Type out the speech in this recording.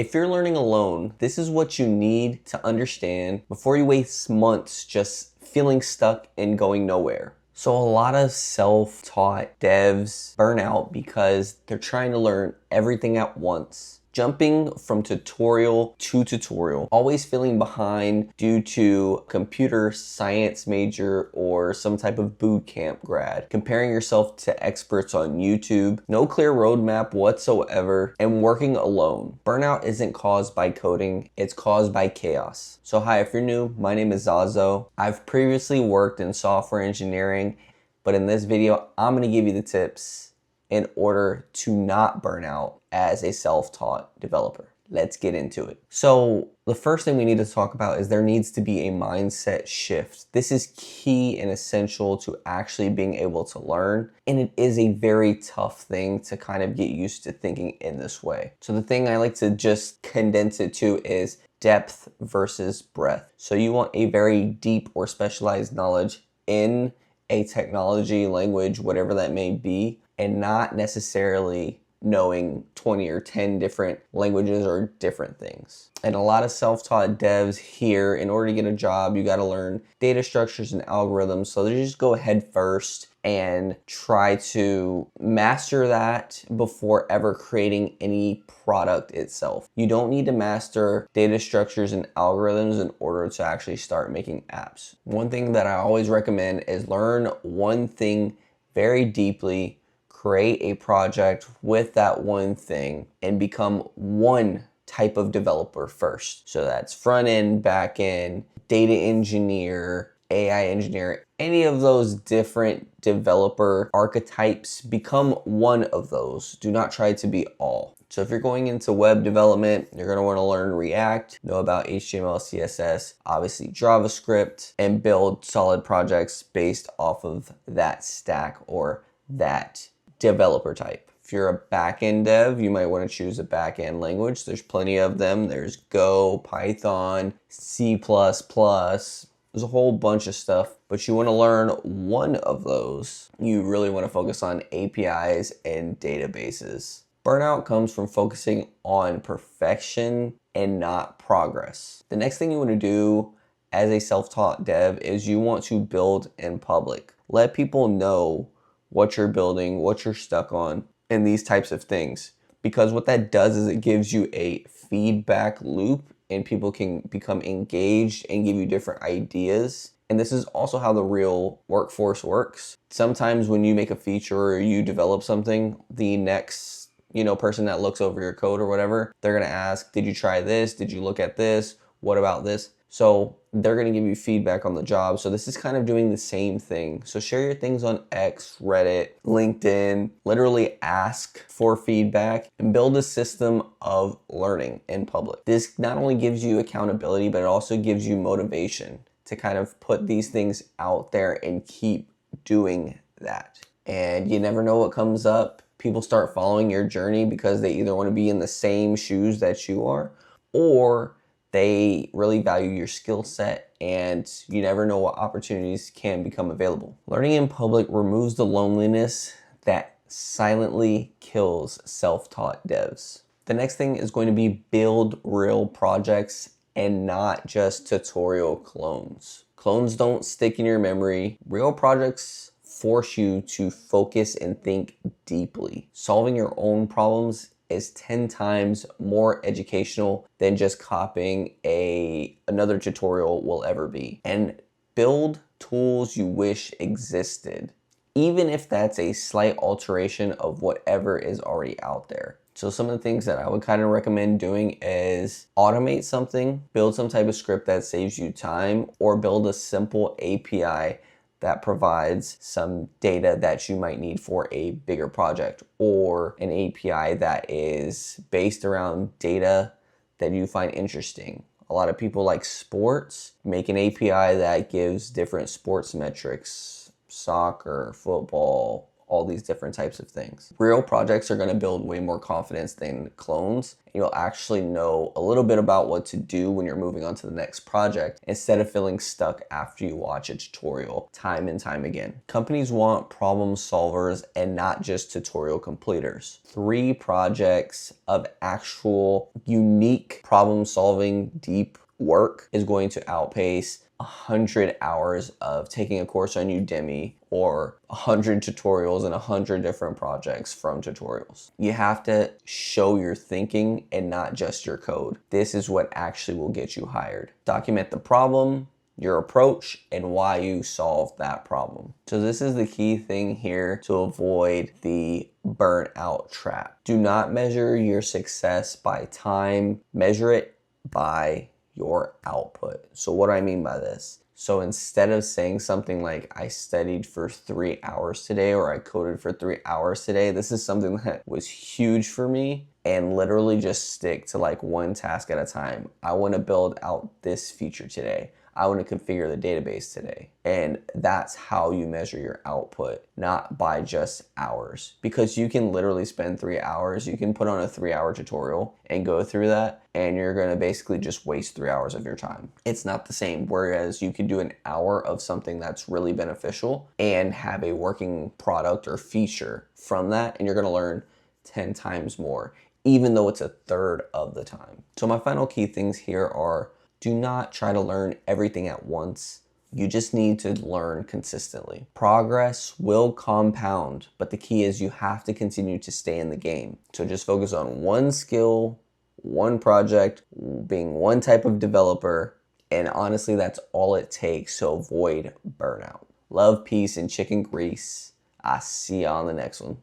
If you're learning alone, this is what you need to understand before you waste months just feeling stuck and going nowhere. So a lot of self-taught devs burn out because they're trying to learn everything at once, jumping from tutorial to tutorial, always feeling behind due to computer science major or some type of boot camp grad, comparing yourself to experts on YouTube, no clear roadmap whatsoever, and working alone. Burnout isn't caused by coding, it's caused by chaos. So hi, if you're new, my name is Zazo. I've previously worked in software engineering, but in this video, I'm gonna give you the tips in order to not burn out as a self-taught developer. Let's get into it. So the first thing we need to talk about is there needs to be a mindset shift. This is key and essential to actually being able to learn. And it is a very tough thing to kind of get used to thinking in this way. So the thing I like to just condense it to is depth versus breadth. So you want a very deep or specialized knowledge in a technology, language, whatever that may be, and not necessarily knowing 20 or 10 different languages or different things. And a lot of self-taught devs here, in order to get a job, you gotta learn data structures and algorithms. So they just go ahead first and try to master that before ever creating any product itself. You don't need to master data structures and algorithms in order to actually start making apps. One thing that I always recommend is learn one thing very deeply, create a project with that one thing, and become one type of developer first. So that's front end, back end, data engineer, AI engineer, any of those different developer archetypes, become one of those. Do not try to be all. So if you're going into web development, you're going to want to learn React, know about HTML, CSS, obviously JavaScript, and build solid projects based off of that stack or that developer type. If you're a back-end dev, you might want to choose a back-end language. There's plenty of them. There's Go, Python, C++. There's a whole bunch of stuff, but you want to learn one of those. You really want to focus on APIs and databases. Burnout comes from focusing on perfection and not progress. The next thing you want to do as a self-taught dev is you want to build in public. Let people know what you're building, what you're stuck on, and these types of things. Because what that does is it gives you a feedback loop and people can become engaged and give you different ideas. And this is also how the real workforce works. Sometimes when you make a feature or you develop something, the next person that looks over your code or whatever, they're gonna ask, did you try this? Did you look at this? What about this? So they're gonna give you feedback on the job. So this is kind of doing the same thing. So share your things on X, Reddit, LinkedIn, literally ask for feedback and build a system of learning in public. This not only gives you accountability, but it also gives you motivation to kind of put these things out there and keep doing that. And you never know what comes up. People start following your journey because they either want to be in the same shoes that you are, or they really value your skill set, and you never know what opportunities can become available. Learning in public removes the loneliness that silently kills self-taught devs. The next thing is going to be build real projects and not just tutorial clones. Clones don't stick in your memory. Real projects force you to focus and think deeply. Solving your own problems is 10 times more educational than just copying another tutorial will ever be. And build tools you wish existed, even if that's a slight alteration of whatever is already out there. So some of the things that I would kind of recommend doing is automate something, build some type of script that saves you time, or build a simple API that provides some data that you might need for a bigger project, or an API that is based around data that you find interesting. A lot of people like sports. Make an API that gives different sports metrics, soccer, football, all these different types of things. Real projects are going to build way more confidence than clones. You'll actually know a little bit about what to do when you're moving on to the next project instead of feeling stuck after you watch a tutorial time and time again. Companies want problem solvers and not just tutorial completers. 3 projects of actual unique problem solving deep work is going to outpace 100 hours of taking a course on Udemy or 100 tutorials and 100 different projects from tutorials. You have to show your thinking and not just your code. This is what actually will get you hired. Document the problem, your approach, and why you solved that problem. So this is the key thing here to avoid the burnout trap. Do not measure your success by time, measure it by your output. So what do I mean by this? So instead of saying something like, I studied for 3 hours today or I coded for 3 hours today, this is something that was huge for me, and literally just stick to like one task at a time. I want to build out this feature today. I want to configure the database today. And that's how you measure your output, not by just hours. Because you can literally spend 3 hours, you can put on a 3-hour tutorial and go through that, and you're going to basically just waste 3 hours of your time. It's not the same. Whereas you can do an hour of something that's really beneficial and have a working product or feature from that, and you're going to learn 10 times more, even though it's a third of the time. So my final key things here are, do not try to learn everything at once. You just need to learn consistently. Progress will compound, but the key is you have to continue to stay in the game. So just focus on one skill, one project, being one type of developer, and honestly, that's all it takes to avoid burnout. Love, peace, and chicken grease. I'll see you on the next one.